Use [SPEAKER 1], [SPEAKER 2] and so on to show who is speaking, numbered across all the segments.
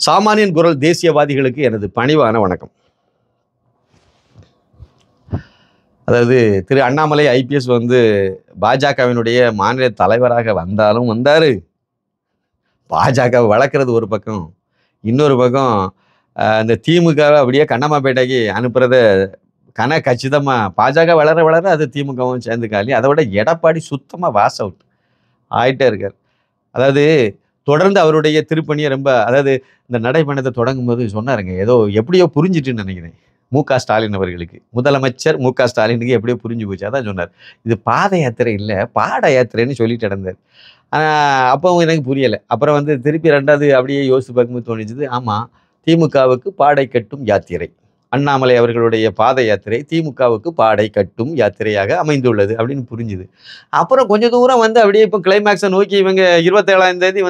[SPEAKER 1] சாமானியன் குரல் தேசியவாதிகளுக்கு எனது பணிவான வணக்கம். அதாவது திரு அண்ணாமலை ஐபிஎஸ் பாஜகவினுடைய மாநில தலைவராக வந்தாலும் வந்தாரு. பாஜக வளர்க்கறது ஒரு பக்கம், இன்னொரு பக்கம் இந்த திமுகவை அப்படியே கண்ணம்மாப்பேட்டைக்கு அனுப்புறத கச்சிதமா பாஜக வளர வளர அது திமுகவும் சேர்ந்து காலி. அதை விட எடப்பாடி சுத்தமாக வாஸ் அவுட் ஆகிட்டே இருக்கார். அதாவது தொடர்ந்து அவருடைய திருப்பணியை அதாவது இந்த நடைபயணத்தை தொடங்கும் போது சொன்னாருங்க, ஏதோ எப்படியோ புரிஞ்சிட்டுன்னு நினைக்கிறேன். மு.க. ஸ்டாலின் அவர்களுக்கு, முதலமைச்சர் மு.க. ஸ்டாலினுக்கு எப்படியோ புரிஞ்சு போச்சு. அதான் சொன்னார், இது பாத யாத்திரை இல்லை பாட யாத்திரைன்னு சொல்லிட்டு நடந்தார். அப்பவும் எனக்கு புரியலை. அப்புறம் திருப்பி ரெண்டாவது அப்படியே யோசித்து பார்க்கும்போது தோணிச்சுது, ஆமாம், திமுகவுக்கு பாடை கட்டும் யாத்திரை, அண்ணாமலை அவர்களுடைய பாத யாத்திரை திமுகவுக்கு பாடை கட்டும் யாத்திரையாக அமைந்துள்ளது அப்படின்னு புரிஞ்சுது. அப்புறம் கொஞ்சம் தூரம் அப்படியே இப்போ கிளைமேக்ஸை நோக்கி இவங்க 27ஆம் தேதி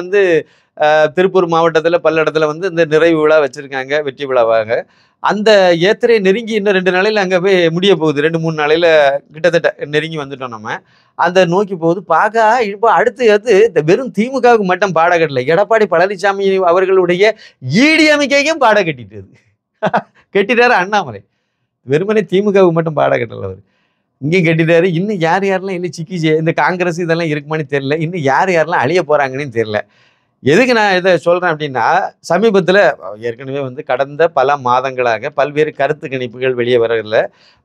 [SPEAKER 1] திருப்பூர் மாவட்டத்தில் பல்லடத்தில் இந்த நிறைவு விழா வச்சுருக்காங்க, வெற்றி விழாவாக. அந்த யாத்திரை நெருங்கி இன்னும் 2 நாளையில் அங்கே போய் முடிய போகுது. 2-3 நாளையில் கிட்டத்தட்ட நெருங்கி வந்துட்டோம். நம்ம அந்த நோக்கி போகுது. பார்க்க இப்போ அடுத்து இந்த வெறும் திமுகவுக்கு மட்டும் பாட கட்டலை, எடப்பாடி பழனிசாமி அவர்களுடைய ஈடிஎம்கேக்கும் பாட கட்டிட்டாரு அண்ணாமலை. வெறுமனே திமுகவுக்கு மட்டும் பாட கட்டல, அவர் இங்கேயும் கட்டிட்டாரு. இன்னும் யாரெல்லாம் இன்னும் சிக்கி இந்த காங்கிரஸ் இதெல்லாம் இருக்குமான்னு தெரியல. இன்னும் யாரெல்லாம் அழிய போகிறாங்கன்னு தெரியல. எதுக்கு நான் இதை சொல்கிறேன் அப்படின்னா, சமீபத்தில் ஏற்கனவே கடந்த பல மாதங்களாக பல்வேறு கருத்து கணிப்புகள் வெளியே வரல.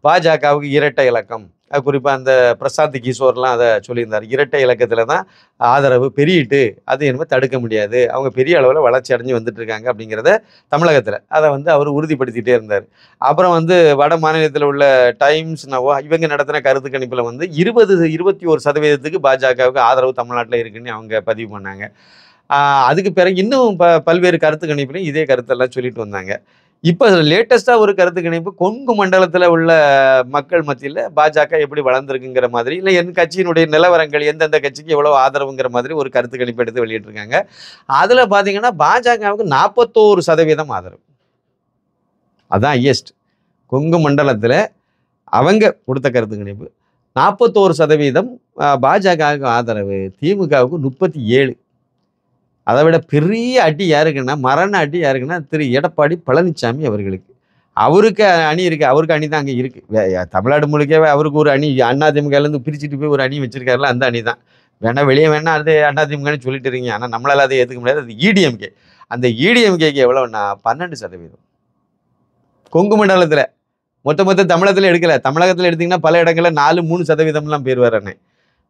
[SPEAKER 1] பாஜகவுக்கு இரட்டை இலக்கம், குறிப்பாக அந்த பிரசாந்த் கிஷோர்லாம் அதை சொல்லியிருந்தார். இரட்டை இலக்கத்தில் தான் ஆதரவு பெருகிட்டு, அது என்னமோ தடுக்க முடியாது, அவங்க பெரிய அளவில் வளர்ச்சி அடைஞ்சு வந்துட்டு இருக்காங்க அப்படிங்கிறத தமிழகத்தில் அதை அவர் உறுதிப்படுத்திகிட்டே இருந்தார். அப்புறம் வட மாநிலத்தில் உள்ள டைம்ஸ் நவோ இவங்க நடத்தின கருத்து கணிப்பில் 21% பாஜகவுக்கு ஆதரவு தமிழ்நாட்டில் இருக்குன்னு அவங்க பதிவு பண்ணாங்க. அதுக்கு பிறகு இன்னும் பல்வேறு கருத்து கணிப்புலையும் இதே கருத்தெல்லாம் சொல்லிட்டு வந்தாங்க. இப்போ லேட்டஸ்ட்டாக ஒரு கருத்து கணிப்பு, கொங்கு மண்டலத்தில் உள்ள மக்கள் மத்தியில் பாஜக எப்படி வளர்ந்துருக்குங்கிற மாதிரி, இல்லை என் கட்சியினுடைய நிலவரங்கள் எந்தெந்த கட்சிக்கு எவ்வளோ ஆதரவுங்கிற மாதிரி ஒரு கருத்து கணிப்பு எடுத்து வெளியிட்டிருக்காங்க. அதில் பார்த்தீங்கன்னா பாஜகவுக்கு 41% ஆதரவு. அதுதான் ஹையஸ்ட். கொங்கு மண்டலத்தில் அவங்க கொடுத்த கருத்து கணிப்பு 41% பாஜகவுக்கு ஆதரவு, திமுகவுக்கு 37. அதை விட பெரிய அடி யாருக்குன்னா, மரண அடி யாருக்குன்னா திரு எடப்பாடி பழனிசாமி அவர்களுக்கு. அவருக்கு அணி இருக்குது, அவருக்கு அணி தான் அங்கே இருக்குது. தமிழ்நாடு முழுக்கவே அவருக்கு ஒரு அணி, அதிமுகலேருந்து பிரிச்சுட்டு போய் ஒரு அணி வச்சுருக்காருல, அந்த அணி தான். வெளியே அது அதிமுகன்னு சொல்லிட்டு இருக்கீங்க, ஆனால் நம்மளால் அதை ஏற்றுக்க முடியாது. அது இடிஎம்கே. அந்த இடிஎம்கேக்கு எவ்வளோன்னா 12%. கொங்கு மண்டலத்தில் மொத்த தமிழகத்தில் எடுக்கலை. தமிழகத்தில் எடுத்திங்கன்னா பல இடங்களில் 4-3% பேர் வர்றேன்.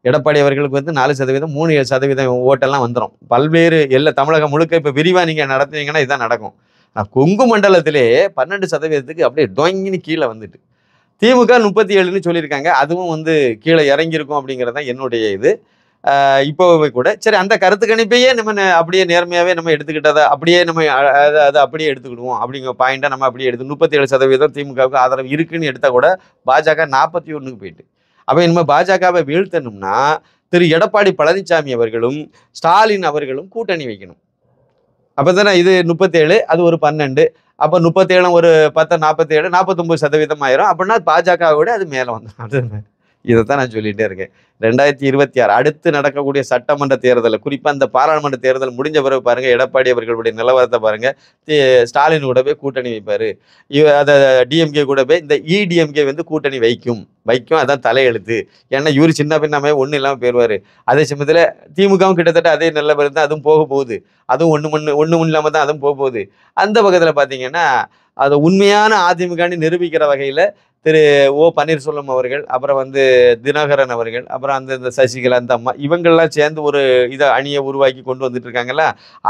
[SPEAKER 1] எடப்பாடி அவர்களுக்கு 4%, 3% ஓட்டெல்லாம் வந்துடும். பல்வேறு தமிழகம் முழுக்க இப்போ விரிவாக நீங்கள் நடத்துனீங்கன்னா இதுதான் நடக்கும். ஆனால் கொங்கு மண்டலத்திலே 12% அப்படியே டொங்கின்னு கீழே வந்துட்டு, திமுக 37ன்னு சொல்லியிருக்காங்க. அதுவும் கீழே இறங்கியிருக்கும் அப்படிங்கிறது தான் என்னுடைய இது. இப்போவே கூட சரி, அந்த கருத்து கணிப்பையே நம்ம அப்படியே நேர்மையாகவே நம்ம எடுத்துக்கிட்டதை அப்படியே நம்ம அதை அப்படியே எடுத்துக்கிடுவோம் அப்படிங்கிற பாயிண்டாக நம்ம அப்படியே 37% திமுகவுக்கு ஆதரவு இருக்குன்னு எடுத்தால் கூட பாஜக 41க்கு போயிட்டு. அப்போ இனிமேல் பாஜகவை வீழ்த்தணும்னா திரு எடப்பாடி பழனிசாமி அவர்களும் ஸ்டாலின் அவர்களும் கூட்டணி வைக்கணும். அப்போ தானே இது 37, அது ஒரு 12, அப்போ 37 ஒரு 10, 47, 49% ஆயிரும். அப்படின்னா பாஜகவோட அது மேலே வந்துடும். இதைத்தான் நான் சொல்லிகிட்டே இருக்கேன். 2026 அடுத்து நடக்கக்கூடிய சட்டமன்ற தேர்தலில், குறிப்பாக அந்த பாராளுமன்ற தேர்தல் முடிஞ்ச பிறகு பாருங்கள், எடப்பாடி அவர்களுடைய நிலவரத்தை பாருங்கள். ஸ்டாலின் கூட போய் கூட்டணி வைப்பார். அதை டிஎம்கே கூட போய் இந்த இடிஎம்கே கூட்டணி வைக்கும். அதான் தலையெழுத்து. ஏன்னா இவர் சின்ன பின்னமே ஒன்றும் இல்லாமல் போயிடுவார். அதே சமயத்தில் திமுகவும் கிட்டத்தட்ட அதே நிலவரம் தான், அதுவும் போக போகுது. அதுவும் ஒன்றும் இல்லாமல் தான் அதுவும் போக போகுது. அந்த பக்கத்தில் பார்த்தீங்கன்னா அதை உண்மையான அதிமுகன்னு நிரூபிக்கிற வகையில் திரு ஓ. பன்னீர்செல்வம் அவர்கள், அப்புறம் தினகரன் அவர்கள், அப்புறம் இந்த சசிகலா, அந்த அம்மா, இவங்கெல்லாம் சேர்ந்து ஒரு அணியை உருவாக்கி கொண்டு வந்துட்டு இருக்காங்கல்ல,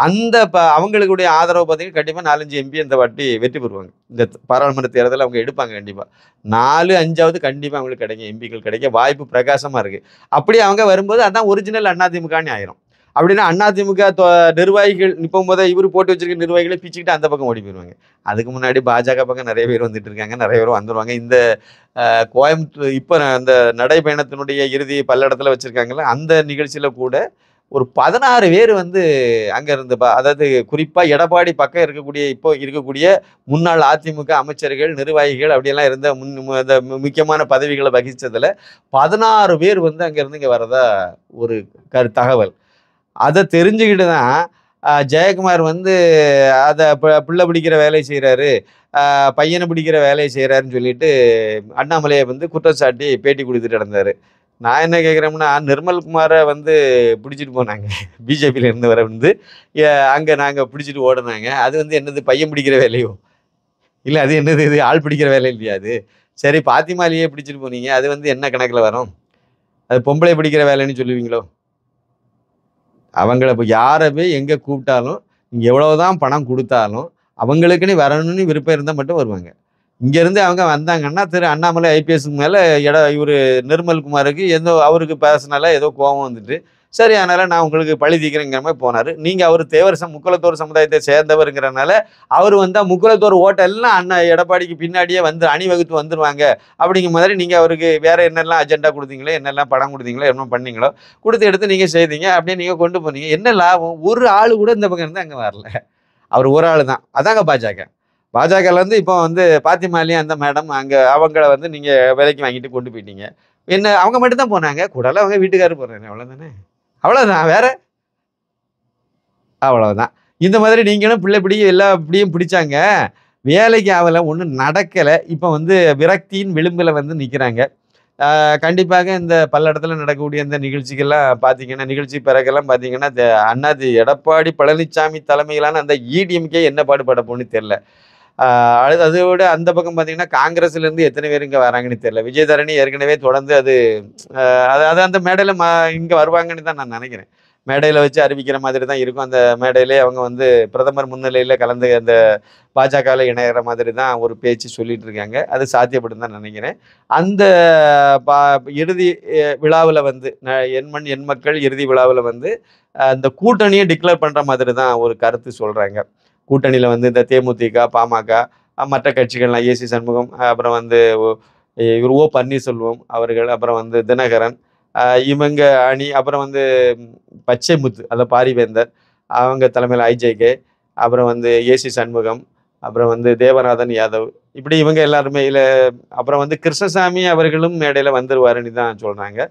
[SPEAKER 1] அந்த அவங்களுடைய ஆதரவு பார்த்தீங்கன்னா கண்டிப்பாக 4-5 எம்பி இந்த வாட்டி வெற்றி பெறுவாங்க. இந்த பாராளுமன்ற தேர்தலில் அவங்க எடுப்பாங்க. கண்டிப்பாக 4-5 கண்டிப்பாக அவங்களுக்கு கிடைக்கும், எம்பிக்கள் கிடைக்க வாய்ப்பு பிரகாசமாக இருக்குது. அப்படியே அவங்க வரும்போது அதான் ஒரிஜினல் அதிமுகன்னு ஆயிரும். அப்படின்னா அதிமுக நிர்வாகிகள் இப்போ இவர் போட்டு வச்சிருக்க நிர்வாகிகளை பிச்சுக்கிட்டு அந்த பக்கம் ஓடி போயிடுவாங்க. அதுக்கு முன்னாடி பாஜக பக்கம் நிறைய பேர் வந்துட்டு இருக்காங்க, நிறைய பேர் வந்துடுவாங்க. இந்த கோயம்புத்தூர் இப்போ அந்த நடைபயணத்தினுடைய இறுதி பல்லடத்தில் வச்சுருக்காங்கல்ல, அந்த நிகழ்ச்சியில் கூட ஒரு 16 பேர் அங்கே இருந்து அதாவது குறிப்பாக எடப்பாடி பக்கம் இப்போ இருக்கக்கூடிய முன்னாள் அதிமுக அமைச்சர்கள், நிர்வாகிகள் அப்படியெல்லாம் இருந்த இந்த முக்கியமான பதவிகளை வகித்ததில் 16 பேர் அங்கேருந்து இங்கே வரதா ஒரு தகவல். அதை தெரிஞ்சுக்கிட்டு தான் ஜெயக்குமார் வந்து அதை பிள்ளை பிடிக்கிற வேலையை செய்கிறாரு, பையனை பிடிக்கிற வேலையை செய்கிறாருன்னு சொல்லிட்டு அண்ணாமலையை வந்து குற்றச்சாட்டி பேட்டி கொடுத்துட்டு நடந்தார். நான் என்ன கேட்குறேன்னா, நிர்மல்குமாரை வந்து பிடிச்சிட்டு போனாங்க பிஜேபியில் இருந்தவரை வந்து அங்கே நாங்கள் பிடிச்சிட்டு ஓடுனாங்க. அது வந்து என்னது பையன் பிடிக்கிற வேலையோ? இல்லை அது என்னது இது ஆள் பிடிக்கிற வேலை இல்லையா அது? சரி பாத்திமாலியே பிடிச்சிட்டு போனீங்க, அது வந்து என்ன கணக்கில் வரும்? அது பொம்பளை பிடிக்கிற வேலைன்னு சொல்லுவீங்களோ? அவங்கள இப்போ யாரை போய் எங்கே கூப்பிட்டாலும், நீங்கள் எவ்வளவுதான் பணம் கொடுத்தாலும் அவங்களுக்குன்னு வரணும்னு விருப்பம் இருந்தால் மட்டும் வருவாங்க. இங்கேருந்து அவங்க வந்தாங்கன்னா அண்ணாமலை ஐபிஎஸ்க்கு மேலே இவர் நிர்மல்குமாருக்கு ஏதோ அவருக்கு பர்சனலாக ஏதோ கோபம் வந்துட்டு, சரி அதனால் நான் உங்களுக்கு பழி தீர்க்கிறேங்கிற மாதிரி போனார். நீங்கள் அவர் தேவர் முக்குலத்தோர் சமுதாயத்தை சேர்ந்தவருங்கிறனால அவர் வந்தால் முக்குலத்தோர் ஓட்டெல்லாம் அண்ணா எடப்பாடிக்கு பின்னாடியே வந்து அணிவகுத்து வந்துடுவாங்க அப்படிங்கிற மாதிரி நீங்கள் அவருக்கு வேறு என்னெல்லாம் அஜெண்டா கொடுத்தீங்களோ, என்னெல்லாம் படம் கொடுத்தீங்களோ, என்ன பண்ணீங்களோ கொடுத்து எடுத்து நீங்கள் செய்தீங்க. அப்படியே நீங்கள் கொண்டு போனீங்க. என்ன லாபம்? ஒரு ஆள் கூட இந்த பக்கம் இருந்து அங்கே வரல. அவர் ஒரு ஆள் தான். அதாங்க பாஜக. பாஜகலேருந்து இப்போ வந்து பாத்திமாலியும் அந்த மேடம் அங்கே அவங்கள வந்து நீங்கள் விலைக்கு வாங்கிட்டு கொண்டு போயிட்டீங்க. என்ன அவங்க மட்டும் தான் போனாங்க, கூடலாம் அவங்க வீட்டுக்காரர் போகிறாங்க. அவ்வளோதானே, அவ்வளோதான், வேற அவ்வளோதான். இந்த மாதிரி நீங்களும் பிள்ளை எல்லா இப்படியும் பிடிச்சாங்க, வேலைக்கு ஆகலை, ஒன்றும் நடக்கலை. இப்போ வந்து விரக்தியின் விளிம்பில் வந்து நிற்கிறாங்க. கண்டிப்பாக இந்த பல்லடத்தில் நடக்கக்கூடிய இந்த நிகழ்ச்சிகள்லாம் பார்த்தீங்கன்னா, நிகழ்ச்சி பிறகெல்லாம் பார்த்தீங்கன்னா, அண்ணாதி எடப்பாடி பழனிசாமி தலைமையிலான அந்த இடிஎம்கே என்ன பாடுபட போன்னு தெரில. அதை விட அந்த பக்கம் பார்த்தீங்கன்னா, காங்கிரஸ்லேருந்து எத்தனை பேர் இங்கே வராங்கன்னு தெரில. விஜயதரணி ஏற்கனவே தொடர்ந்து அது அந்த மேடையில் இங்கே வருவாங்கன்னு தான் நான் நினைக்கிறேன். மேடையில் வச்சு அறிவிக்கிற மாதிரி தான் இருக்கும். அந்த மேடையிலே அவங்க வந்து பிரதமர் முன்னிலையில் கலந்து அந்த பாஜகவில் இணையிற மாதிரி தான் ஒரு பேச்சு சொல்லிட்டு இருக்காங்க. அது சாத்தியப்படும் தான் நினைக்கிறேன். அந்த இறுதி விழாவில் வந்து எண்மண் எண் மக்கள் இறுதி விழாவில் வந்து அந்த கூட்டணியை டிக்ளேர் பண்ணுற மாதிரி தான் ஒரு கருத்து சொல்கிறாங்க. கூட்டணியில் வந்து இந்த தேமுதிக, பாமக, மற்ற கட்சிகள்லாம் ஏசி சண்முகம், அப்புறம் வந்து இவர் ஓ பன்னீர்செல்வம் அவர்கள், அப்புறம் வந்து தினகரன், இவங்க அணி, அப்புறம் வந்து பச்சைமுத்து அதை பாரிவேந்தர் அவங்க தலைமையில் ஐஜேகே, அப்புறம் வந்து ஏசி சண்முகம், அப்புறம் வந்து தேவநாதன் யாதவ், இப்படி இவங்க எல்லாருமே இல்லை. அப்புறம் வந்து கிருஷ்ணசாமி அவர்களும் மேடையில் வந்துருவாருன்னு தான் சொல்கிறாங்க.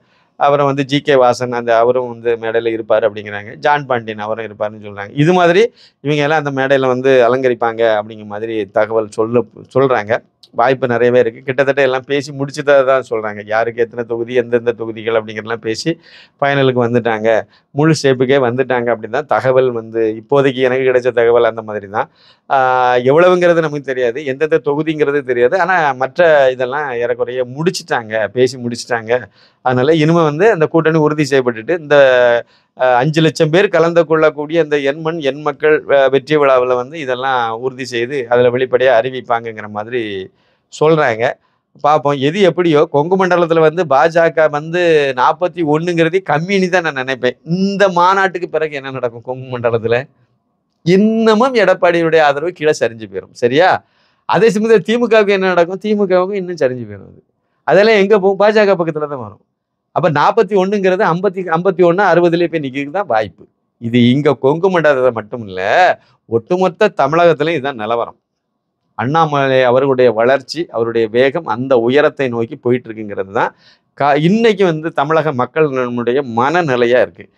[SPEAKER 1] அப்புறம் வந்து ஜிகே வாசன் அவரும் வந்து மேடையில் இருப்பார் அப்படிங்கிறாங்க. ஜான் பாண்டியன் அவரும் இருப்பாருன்னு சொல்கிறாங்க. இது மாதிரி இவங்க எல்லாம் அந்த மேடையில் வந்து அலங்கரிப்பாங்க அப்படிங்கிற மாதிரி தகவல் சொல்கிறாங்க. வாய்ப்பு நிறையவே இருக்குது. கிட்டத்தட்ட எல்லாம் பேசி முடிச்சுட்டா தான் சொல்கிறாங்க. யாருக்கு எத்தனை தொகுதி, எந்தெந்த தொகுதிகள் அப்படிங்கிறலாம் பேசி ஃபைனலுக்கு வந்துட்டாங்க, முழு ஷேப்புக்கே வந்துட்டாங்க அப்படின்னு தான் தகவல் வந்து இப்போதைக்கு எனக்கு கிடைச்ச தகவல். அந்த மாதிரி தான். எவ்வளவுங்கிறது நமக்கு தெரியாது, எந்தெந்த தொகுதிங்கிறது தெரியாது. ஆனால் மற்ற இதெல்லாம் ஏறக்குறைய முடிச்சுட்டாங்க, பேசி முடிச்சுட்டாங்க. அதனால் இனிமேல் வந்து அந்த கூட்டணி உறுதி செய்யப்பட்டுட்டு இந்த 5 லட்சம் பேர் கலந்து கொள்ளக்கூடிய இந்த எண்மண் எண் மக்கள் வெற்றி விழாவில் வந்து இதெல்லாம் உறுதி செய்து அதில் வெளிப்படையாக அறிவிப்பாங்கங்கிற மாதிரி சொல்கிறாங்க. பார்ப்போம் எது எப்படியோ. கொங்கு மண்டலத்தில் வந்து பாஜக வந்து 41ங்கிறது கம்மின்னு தான் நான் நினைப்பேன். இந்த மாநாட்டுக்கு பிறகு என்ன நடக்கும் கொங்கு மண்டலத்தில்? இன்னமும் எடப்பாடியுடைய ஆதரவு கீழே சரிஞ்சு போயிடும். சரியா? அதே சமயத்தில் திமுகவுக்கு என்ன நடக்கும்? திமுகவுக்கு இன்னும் சரிஞ்சு போயிடும். அதெல்லாம் எங்கே போகும்? பாஜக பக்கத்தில் தான் வரும். அப்போ 41ங்கிறது 51 60 போய் நிற்கிறது தான் வாய்ப்பு. இது இங்கே கொங்கு மண்டலத்தில் மட்டும் இல்லை, ஒட்டுமொத்த தமிழகத்திலையும் இதுதான் நிலவரம். அண்ணாமலை அவர்களுடைய வளர்ச்சி, அவருடைய வேகம் அந்த உயரத்தை நோக்கி போயிட்டு இருக்குங்கிறது தான் இன்னைக்கு வந்து தமிழக மக்கள் நம்முடைய மனநிலையாக இருக்குது.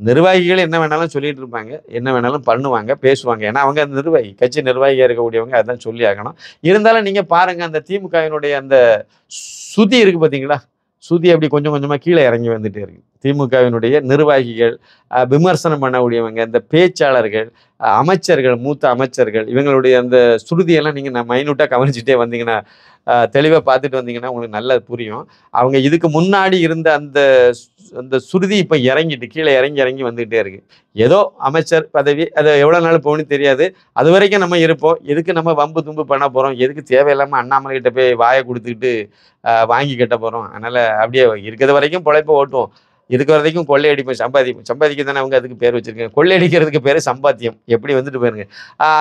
[SPEAKER 1] நிர்வாகிகள் என்ன வேணாலும் சொல்லிட்டு இருப்பாங்க, என்ன வேணாலும் பண்ணுவாங்க, பேசுவாங்க. ஏன்னா அவங்க நிர்வாகி, கட்சி நிர்வாகியாக இருக்கக்கூடியவங்க, அதான் சொல்லி ஆகணும். இருந்தாலும் நீங்கள் பாருங்கள், அந்த திமுகவினுடைய அந்த சுதி இருக்குது பார்த்தீங்களா? சுதி அப்படி கொஞ்சம் கொஞ்சமாக கீழே இறங்கி வந்துட்டே இருக்கு. திமுகவினுடைய நிர்வாகிகள், விமர்சனம் பண்ணக்கூடியவங்க, இந்த பேச்சாளர்கள், அமைச்சர்கள், மூத்த அமைச்சர்கள், இவங்களுடைய அந்த சுருதியெல்லாம் நீங்கள் மைனூட்டாக கவனிச்சுட்டே வந்தீங்கன்னா, தெளிவாக பார்த்துட்டு வந்தீங்கன்னா உங்களுக்கு நல்லா புரியும். அவங்க இதுக்கு முன்னாடி இருந்த அந்த சுருதி இப்போ இறங்கிட்டு கீழே இறங்கி வந்துகிட்டே இருக்கு. ஏதோ அமைச்சர் பதவி, அது எவ்வளோ நாள் போகணும்னு தெரியாது. அது வரைக்கும் நம்ம இருப்போம். எதுக்கு நம்ம வம்பு தும்பு பண்ண போகிறோம்? எதுக்கு தேவையில்லாமல் அண்ணாமலைகிட்ட போய் வாயை கொடுத்துக்கிட்டு வாங்கி கட்ட போகிறோம்? அதனால் அப்படியே இருக்கிறது வரைக்கும் பொழைப்பை ஓட்டுவோம். இருக்கிற வரைக்கும் கொள்ளையடிப்போம், சம்பாதிக்க தானே அவங்க அதுக்கு பேர் வச்சுருக்காங்க. கொள்ளையடிக்கிறதுக்கு பேர் சம்பாத்தியம். எப்படி வந்துட்டு போயிருங்க,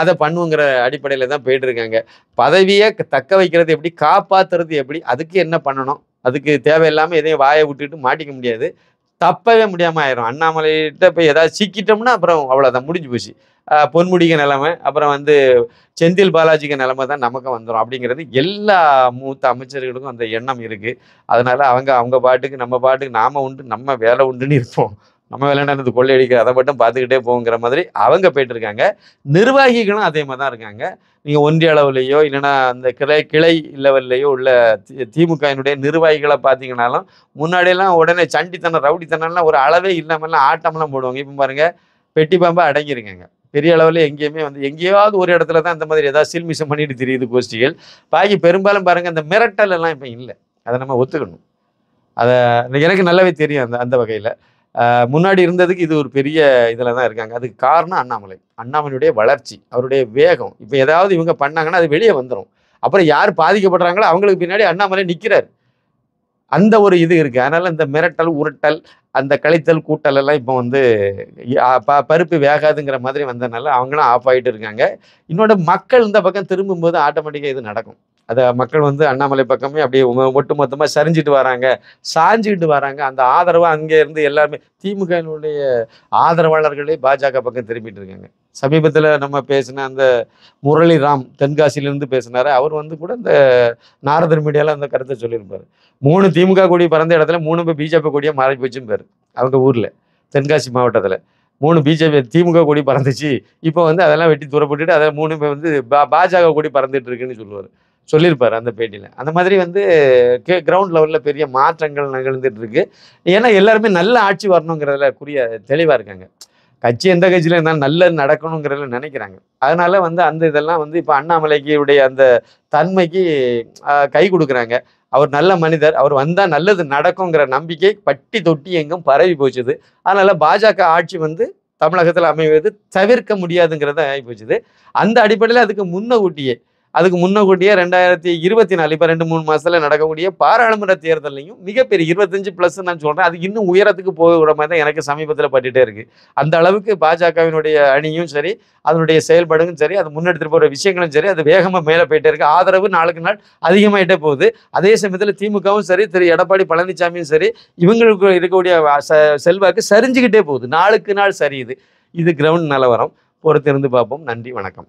[SPEAKER 1] அதை பண்ணுங்கிற அடிப்படையில் தான் போயிட்டு இருக்காங்க. பதவியை தக்க வைக்கிறது எப்படி, காப்பாற்றுறது எப்படி, அதுக்கு என்ன பண்ணணும்? அதுக்கு தேவையில்லாமல் எதையும் வாயை விட்டுட்டு மாட்டிக்க முடியாது. தப்பவே முடியாமல் ஆயிரும். அண்ணாமலைகிட்ட போய் ஏதாவது சிக்கிட்டோம்னா அப்புறம் அவ்வளோதான், முடிஞ்சு போச்சு. பொன்முடிக்க நிலைமை, அப்புறம் வந்து செந்தில் பாலாஜிக்கு நிலைமை தான் நமக்கு வந்துடும் அப்படிங்கிறது எல்லா மூத்த அமைச்சர்களுக்கும் அந்த எண்ணம் இருக்குது. அதனால் அவங்க பாட்டுக்கு நம்ம பாட்டுக்கு நாம் உண்டு, நம்ம வேலை உண்டுன்னு இருப்போம். நம்ம விளையாண்டு கொள்ளையடிக்க அதை மட்டும் பார்த்துக்கிட்டே போங்கிற மாதிரி அவங்க போயிட்டு இருக்காங்க. நிர்வாகிகளும் அதே மாதிரி தான் இருக்காங்க. நீங்கள் ஒன்றிய அளவுலேயோ இல்லைன்னா அந்த கிளை லெவல்லையோ உள்ள திமுகவினுடைய நிர்வாகிகளை பார்த்தீங்கன்னாலும் முன்னாடியெல்லாம் உடனே சண்டித்தனம் ரவுடித்தனம்லாம் ஒரு அளவே இல்லாமல்லாம் ஆட்டம்லாம் போடுவாங்க. இப்போ பாருங்க பெட்டி பாம்பா அடங்கியிருக்காங்க. பெரிய அளவில் எங்கேயுமே வந்து எங்கேயாவது ஒரு இடத்துல தான் இந்த மாதிரி ஏதாவது சில்மிஷம் பண்ணிட்டு தெரியுது கோஷ்டிகள். பாக்கி பெரும்பாலும் பாருங்கள் இந்த மிரட்டல் எல்லாம் இப்போ இல்லை. அதை நம்ம ஒத்துக்கணும். அதை எனக்கு நல்லாவே தெரியும். அந்த அந்த வகையில் முன்னாடி இருந்ததுக்கு இது ஒரு பெரிய இதில் தான் இருக்காங்க. அதுக்கு காரணம் அண்ணாமலையுடைய வளர்ச்சி, அவருடைய வேகம். இப்போ ஏதாவது இவங்க பண்ணாங்கன்னா அது வெளியே வந்துடும். அப்புறம் யார் பாதிக்கப்படுறாங்களோ அவங்களுக்கு பின்னாடி அண்ணாமலை நிற்கிறார். அந்த ஒரு இது இருக்குது. அதனால் இந்த மிரட்டல் உருட்டல் அந்த கழித்தல் கூட்டல் எல்லாம் இப்போ வந்து பருப்பு வேகாதுங்கிற மாதிரி வந்ததுனால அவங்களும் ஆஃப் ஆகிட்டு இருக்காங்க. இன்னொன்று மக்கள் இந்த பக்கம் திரும்பும்போது ஆட்டோமேட்டிக்காக இது நடக்கும். அதை மக்கள் வந்து அண்ணாமலை பக்கமே அப்படியே ஒட்டு மொத்தமாக சரிஞ்சிட்டு வராங்க, சாஞ்சிக்கிட்டு வராங்க. அந்த ஆதரவு அங்கே இருந்து எல்லாருமே திமுகவினுடைய ஆதரவாளர்களே பாஜக பக்கம் திரும்பிட்டு இருக்காங்க. சமீபத்தில் நம்ம பேசின அந்த முரளிராம் தென்காசியிலேருந்து பேசினார். அவர் வந்து கூட இந்த நாரதர் மீடியாவில் அந்த கருத்தை சொல்லியிருப்பார். 3 திமுக கொடி பறந்த இடத்துல 3 பிஜேபி கொடியாக மாறி போச்சுன்னு அவங்க ஊரில் தென்காசி மாவட்டத்தில் 3 திமுக கொடி பறந்துச்சு. இப்போ வந்து அதெல்லாம் வெட்டி தூரப்பட்டுட்டு அதை 3 வந்து பாஜக கொடி பறந்துட்டு இருக்குன்னு சொல்லியிருப்பார் அந்த பேட்டியில். அந்த மாதிரி வந்து கிரவுண்ட் லெவலில் பெரிய மாற்றங்கள் நிகழ்ந்துட்டு இருக்கு. ஏன்னா எல்லாருமே நல்ல ஆட்சி வரணுங்கிறதுல தெளிவாக இருக்காங்க. கட்சி எந்த கட்சியில் இருந்தாலும் நல்லது நடக்கணுங்கிறதுல நினைக்கிறாங்க. அதனால வந்து அந்த இதெல்லாம் வந்து இப்போ அண்ணாமலைக்கு அந்த தன்மைக்கு கை கொடுக்குறாங்க. அவர் நல்ல மனிதர், அவர் வந்தால் நல்லது நடக்குங்கிற நம்பிக்கை பட்டி தொட்டி எங்கும் பரவி போச்சுது. அதனால பாஜக ஆட்சி வந்து தமிழகத்தில் அமைவது தவிர்க்க முடியாதுங்கிறத ஆகி போச்சுது. அந்த அடிப்படையில் அதுக்கு முன்னக்கூட்டியே 2024 இப்போ 2-3 மாதத்தில் நடக்கக்கூடிய பாராளுமன்ற தேர்தலையும் மிகப்பெரிய 25+ நான் சொல்கிறேன். அது இன்னும் உயரத்துக்கு போகிற மாதிரி தான் எனக்கு சமீபத்தில் பட்டுகிட்டே இருக்குது. அந்த அளவுக்கு பாஜகவினுடைய அணியும் சரி, அதனுடைய செயல்பாடும் சரி, அது முன்னெடுத்துட்டு போகிற விஷயங்களும் சரி, அது வேகமாக மேலே போயிட்டே இருக்குது. ஆதரவு நாளுக்கு நாள் அதிகமாகிட்டே போகுது. அதே சமயத்தில் திமுகவும் சரி, திரு எடப்பாடி பழனிசாமியும் சரி, இவங்களுக்கு இருக்கக்கூடிய செல்வாக்கு சரிஞ்சுக்கிட்டே போகுது. நாளுக்கு நாள் சரியுது. இது கிரவுண்ட் நிலவரம். பொறுத்திருந்து பார்ப்போம். நன்றி, வணக்கம்.